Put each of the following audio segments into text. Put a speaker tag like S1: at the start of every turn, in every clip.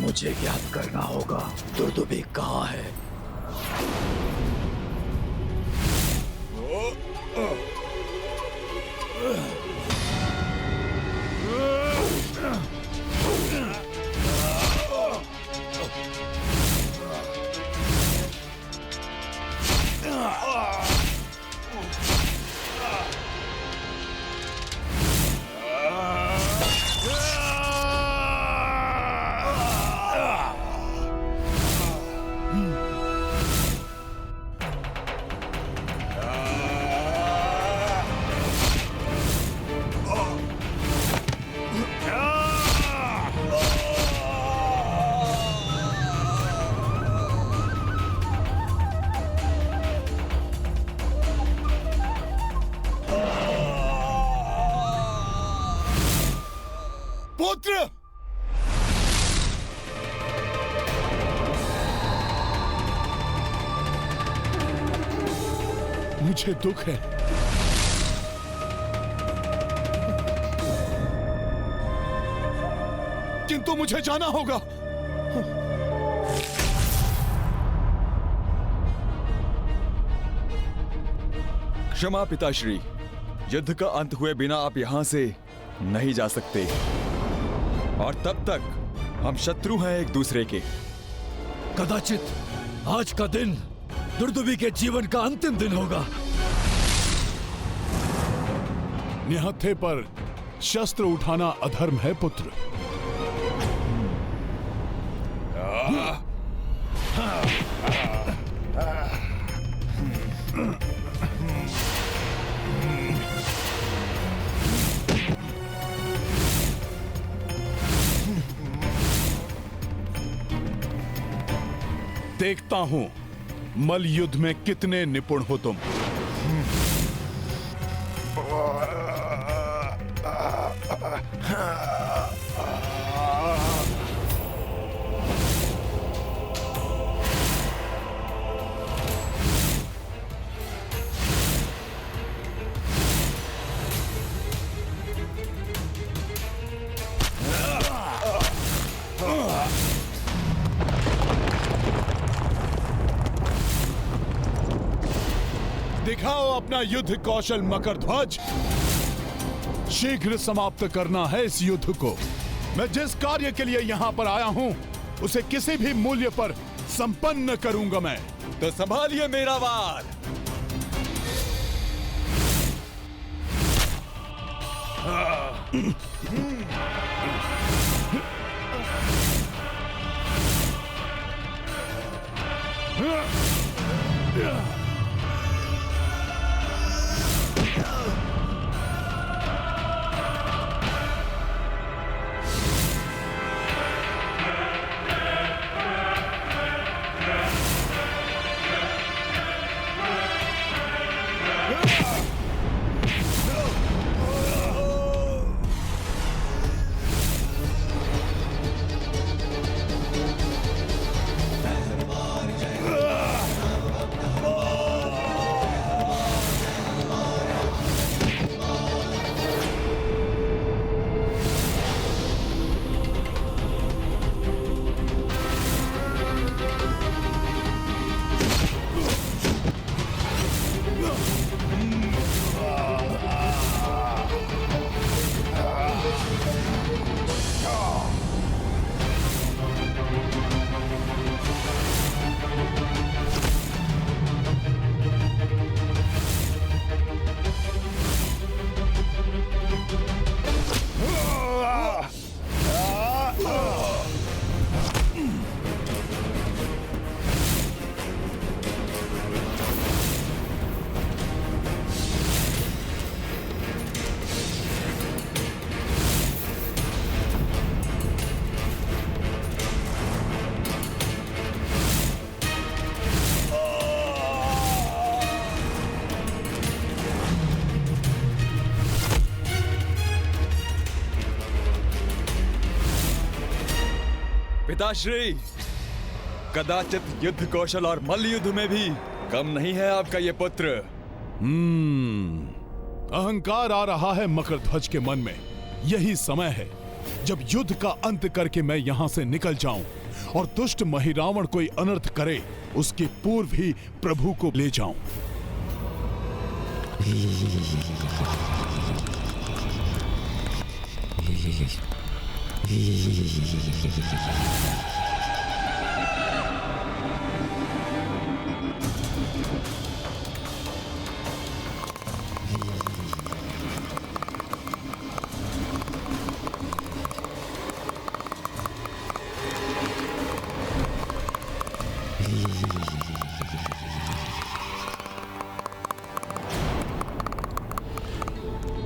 S1: मुझे ज्ञात करना होगा दुर्दुभी कहाँ है।
S2: पुत्र, मुझे दुख है। किंतु मुझे जाना होगा।
S3: क्षमा पिताश्री, युद्ध का अंत हुए बिना आप यहां से नहीं जा सकते, और तब तक हम शत्रु हैं एक दूसरे के।
S1: कदाचित आज का दिन दुर्दुभी के जीवन का अंतिम दिन होगा।
S2: निहत्थे पर शस्त्र उठाना अधर्म है पुत्र। देखता हूं मल युद्ध में कितने निपुण हो तुम। दिखाओ अपना युद्ध कौशल मकरध्वज। शीघ्र समाप्त करना है इस युद्ध को। मैं जिस कार्य के लिए यहाँ पर आया हूँ उसे किसी भी मूल्य पर संपन्न करूंगा मैं।
S3: तो संभालिए मेरा वार। पिताश्री, कदाचित युद्ध कौशल और मल्ल युद्ध में भी कम नहीं है आपका ये पुत्र।
S2: अहंकार आ रहा है मकरध्वज के मन में। यही समय है जब युद्ध का अंत करके मैं यहां से निकल जाऊं और दुष्ट महिरावण कोई अनर्थ करे, उसके पूर्व ही प्रभु को ले जाऊं।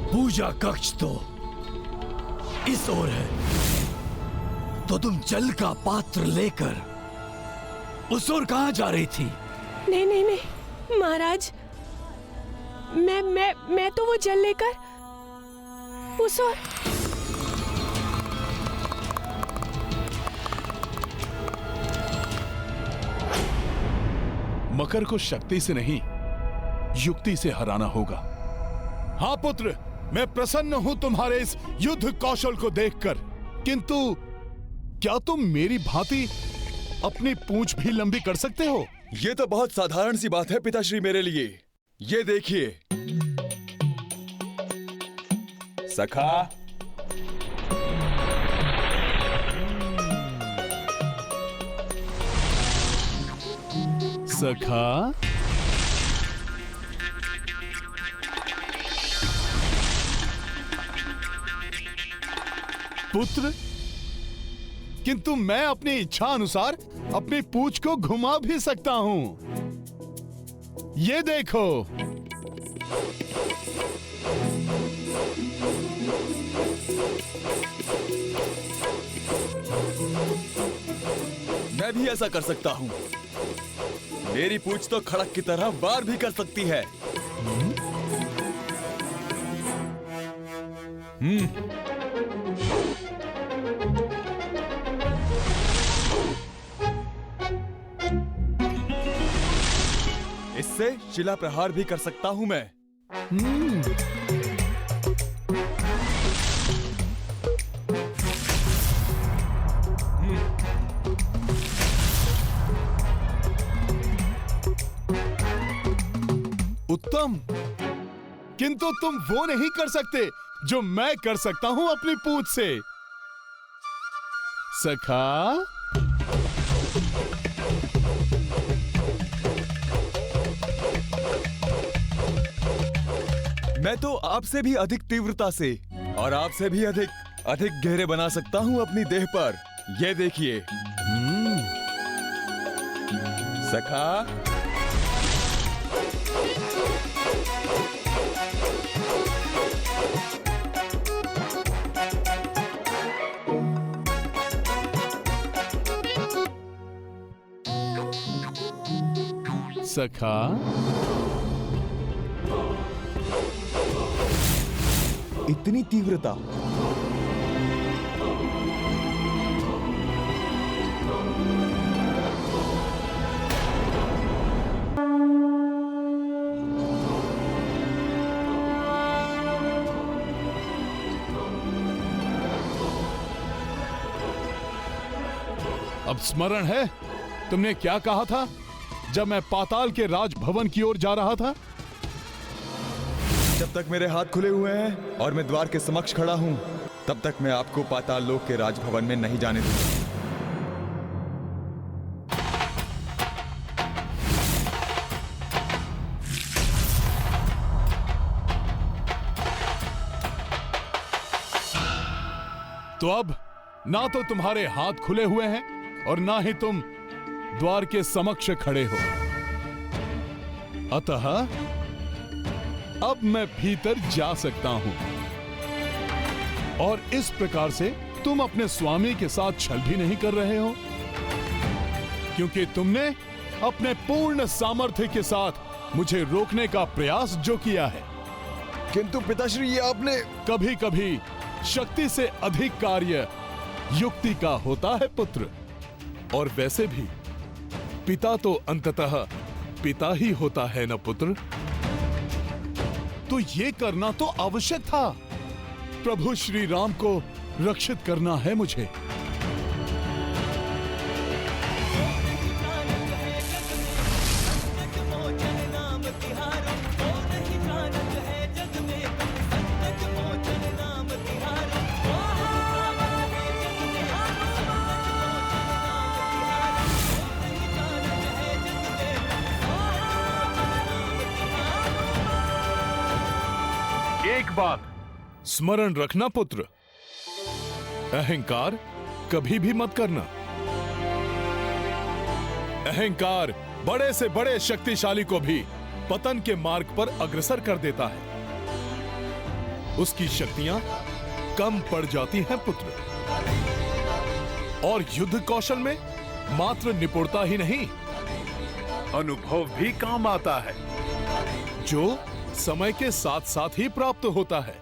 S1: पूजा कक्ष तो इस ओर है, तो तुम जल का पात्र लेकर उस ओर कहां जा रही थी?
S4: नहीं नहीं नहीं महाराज, मैं तो वो जल लेकर उस ओर।
S2: मकर को शक्ति से नहीं, युक्ति से हराना होगा। हाँ पुत्र, मैं प्रसन्न हूं तुम्हारे इस युद्ध कौशल को देखकर, किंतु क्या तुम मेरी भांति अपनी पूंछ भी लंबी कर सकते हो?
S3: ये तो बहुत साधारण सी बात है पिताश्री मेरे लिए। ये देखिए सखा,
S2: सखा, पुत्र, किंतु मैं अपनी इच्छा अनुसार अपनी पूंछ को घुमा भी सकता हूं। ये देखो।
S3: मैं भी ऐसा कर सकता हूं। मेरी पूंछ तो खड़क की तरह वार भी कर सकती है। इससे शिला प्रहार भी कर सकता हूं मैं।
S2: उत्तम, किंतु तुम वो नहीं कर सकते जो मैं कर सकता हूं अपनी पूंछ से। सखा,
S3: मैं तो आपसे भी अधिक तीव्रता से और आपसे भी अधिक गहरे बना सकता हूं अपनी देह पर। ये देखिए सखा।
S2: सखा,
S3: इतनी तीव्रता।
S2: अब स्मरण है तुमने क्या कहा था जब मैं पाताल के राजभवन की ओर जा रहा था?
S3: जब तक मेरे हाथ खुले हुए हैं और मैं द्वार के समक्ष खड़ा हूं, तब तक मैं आपको पाताल लोक के राजभवन में नहीं जाने दूंगा।
S2: तो अब ना तो तुम्हारे हाथ खुले हुए हैं और ना ही तुम द्वार के समक्ष खड़े हो, अतः अब मैं भीतर जा सकता हूं। और इस प्रकार से तुम अपने स्वामी के साथ छल भी नहीं कर रहे हो, क्योंकि तुमने अपने पूर्ण सामर्थ्य के साथ मुझे रोकने का प्रयास जो किया है।
S3: किंतु पिताश्री, ये आपने
S2: कभी कभी शक्ति से अधिक कार्य युक्ति का होता है पुत्र। और वैसे भी पिता तो अंततः पिता ही होता है न पुत्र। तो ये करना तो आवश्यक था। प्रभु श्री राम को रक्षित करना है मुझे। एक बात स्मरण रखना पुत्र, अहंकार कभी भी मत करना। अहंकार बड़े से बड़े शक्तिशाली को भी पतन के मार्ग पर अग्रसर कर देता है। उसकी शक्तियां कम पड़ जाती हैं पुत्र। और युद्ध कौशल में मात्र निपुणता ही नहीं, अनुभव भी काम आता है, जो समय के साथ साथ ही प्राप्त होता है।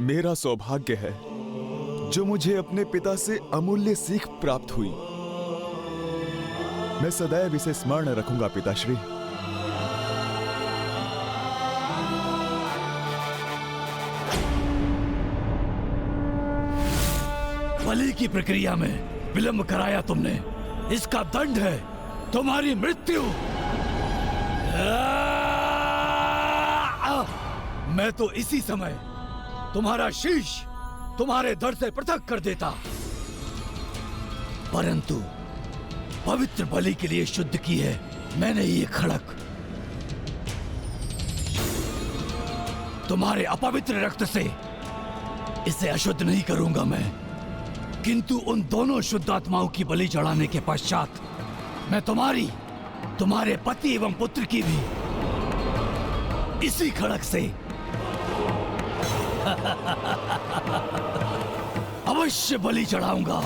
S3: मेरा सौभाग्य है जो मुझे अपने पिता से अमूल्य सीख प्राप्त हुई। मैं सदैव इसे स्मरण रखूंगा पिताश्री।
S1: बलि की प्रक्रिया में विलंब कराया तुमने, इसका दंड है तुम्हारी मृत्यु। मैं तो इसी समय तुम्हारा शीश तुम्हारे धड़ से पृथक कर देता, परंतु पवित्र बलि के लिए शुद्ध की है मैंने ये खड़क। तुम्हारे अपवित्र रक्त से इसे अशुद्ध नहीं करूंगा मैं, किंतु उन दोनों शुद्ध आत्माओं की बलि चढ़ाने के पश्चात मैं तुम्हारे पति एवं पुत्र की भी इसी खड़क से अवश्य बलि चढ़ाऊंगा।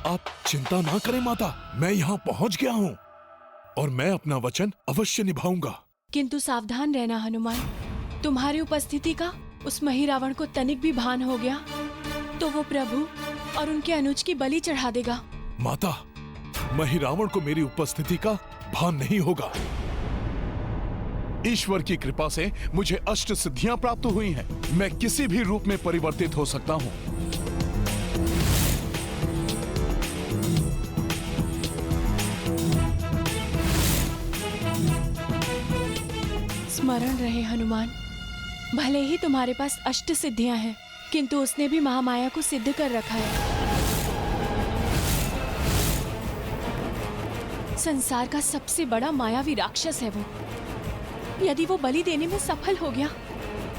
S2: आप चिंता ना करें माता, मैं यहाँ पहुँच गया हूँ और मैं अपना वचन अवश्य निभाऊंगा।
S4: किंतु सावधान रहना हनुमान, तुम्हारी उपस्थिति का उस महिरावण को तनिक भी भान हो गया तो वो प्रभु और उनके अनुज की बलि चढ़ा देगा।
S2: माता, महिरावण को मेरी उपस्थिति का भान नहीं होगा। ईश्वर की कृपा से मुझे अष्ट सिद्धियां प्राप्त हुई हैं। मैं किसी भी रूप में परिवर्तित हो सकता हूँ।
S4: स्मरण रहे हनुमान, भले ही तुम्हारे पास अष्ट सिद्धियां हैं, किंतु उसने भी महामाया को सिद्ध कर रखा है। संसार का सबसे बड़ा मायावी राक्षस है वो। यदि वो बलि देने में सफल हो गया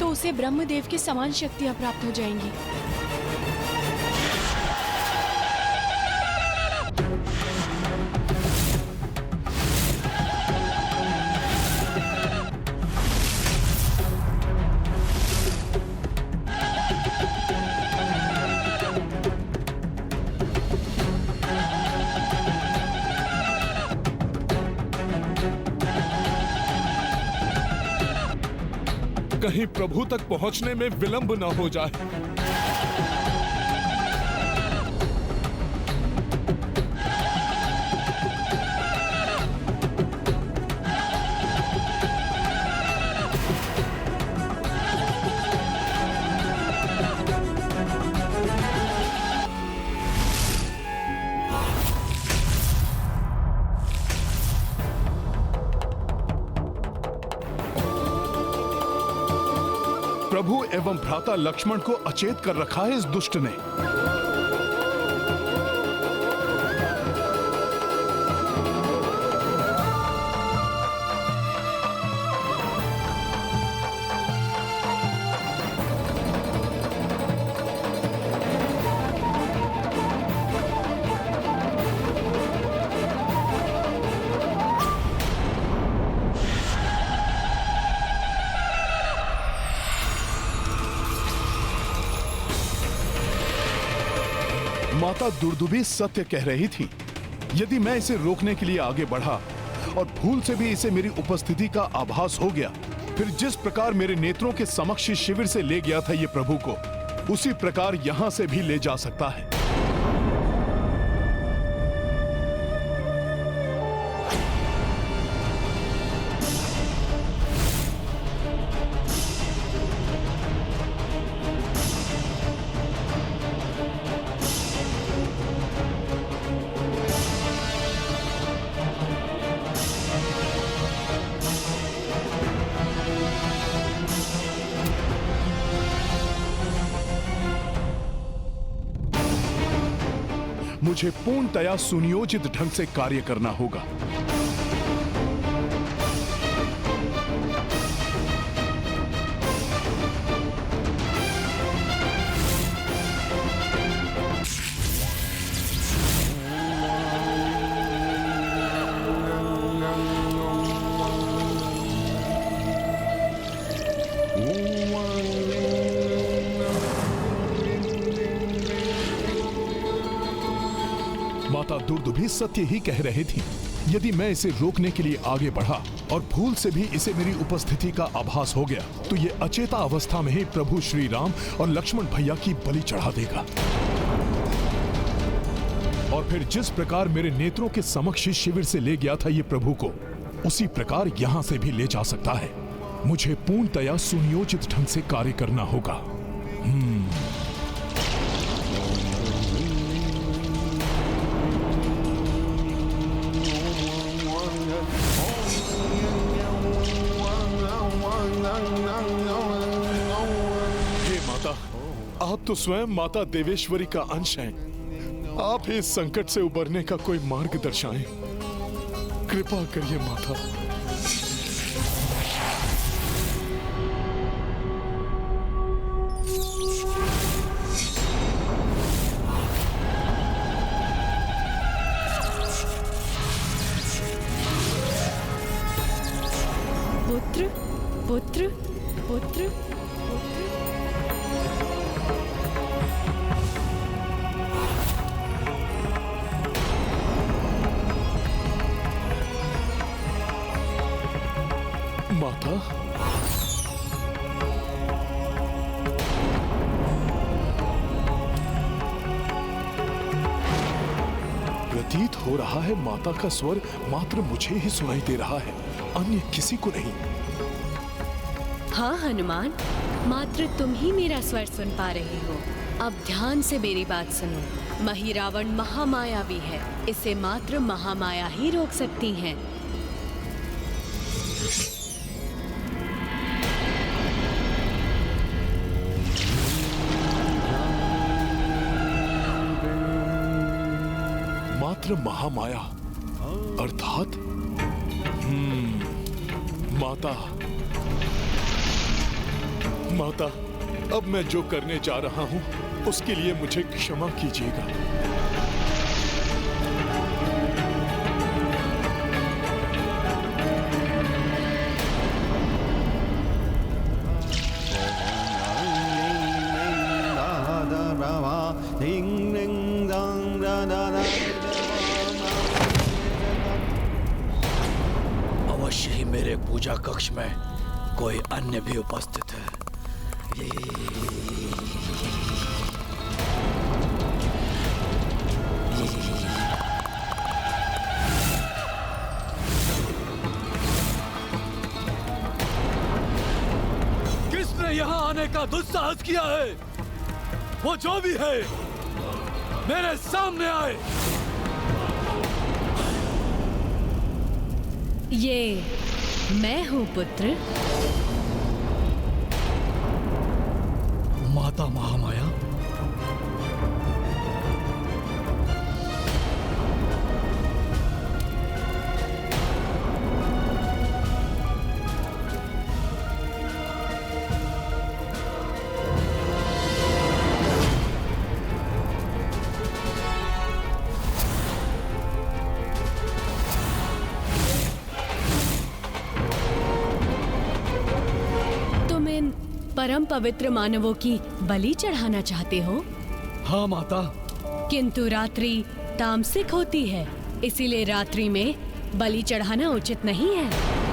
S4: तो उसे ब्रह्मदेव के समान शक्तियां प्राप्त हो जाएंगी।
S2: कहीं प्रभु तक पहुंचने में विलंब न हो जाए। प्रभु एवं भ्राता लक्ष्मण को अचेत कर रखा है इस दुष्ट ने। माता दुर्दुभी सत्य कह रही थी। यदि मैं इसे रोकने के लिए आगे बढ़ा और भूल से भी इसे मेरी उपस्थिति का आभास हो गया, फिर जिस प्रकार मेरे नेत्रों के समक्ष शिविर से ले गया था ये प्रभु को, उसी प्रकार यहां से भी ले जा सकता है। मुझे पूर्णतया सुनियोजित ढंग से कार्य करना होगा। माता दुर्दुभी सत्य ही कह रही थी। यदि मैं इसे रोकने के लिए आगे बढ़ा और भूल से भी इसे मेरी उपस्थिति का आभास हो गया, तो ये अचेता अवस्था में ही प्रभु श्री राम और लक्ष्मण भैया की बलि चढ़ा देगा। और फिर जिस प्रकार मेरे नेत्रों के समक्ष शिविर से ले गया था ये प्रभु को, उसी प्रकार यहां से भी ले जा सकता है। मुझे पूर्णतया सुनियोजित ढंग से कार्य करना होगा। आप तो स्वयं माता देवेश्वरी का अंश हैं। आप ही इस संकट से उबरने का कोई मार्ग दर्शाएं। कृपा करिए माता।
S4: पुत्र पुत्र पुत्र
S2: माता, प्रतीत हो रहा है माता का स्वर मात्र मुझे ही सुनाई दे रहा है, अन्य किसी को नहीं।
S5: हाँ हनुमान, मात्र तुम ही मेरा स्वर सुन पा रहे हो। अब ध्यान से मेरी बात सुनो। महिरावण महामायावी है, इसे मात्र महामाया ही रोक सकती है।
S2: मात्र महामाया अर्थात माता। माता, अब मैं जो करने जा रहा हूं उसके लिए मुझे क्षमा कीजिएगा।
S1: अवश्य ही मेरे पूजा कक्ष में कोई अन्य भी उपस्थित है। किसने यहाँ आने का दुस्साहस किया है? वो जो भी है मेरे सामने आए।
S5: ये मैं हूँ पुत्र।
S1: माता महामाया,
S5: परम पवित्र मानवों की बलि चढ़ाना चाहते हो?
S1: हाँ माता,
S5: किंतु रात्रि तामसिक होती है, इसीलिए रात्रि में बलि चढ़ाना उचित नहीं है।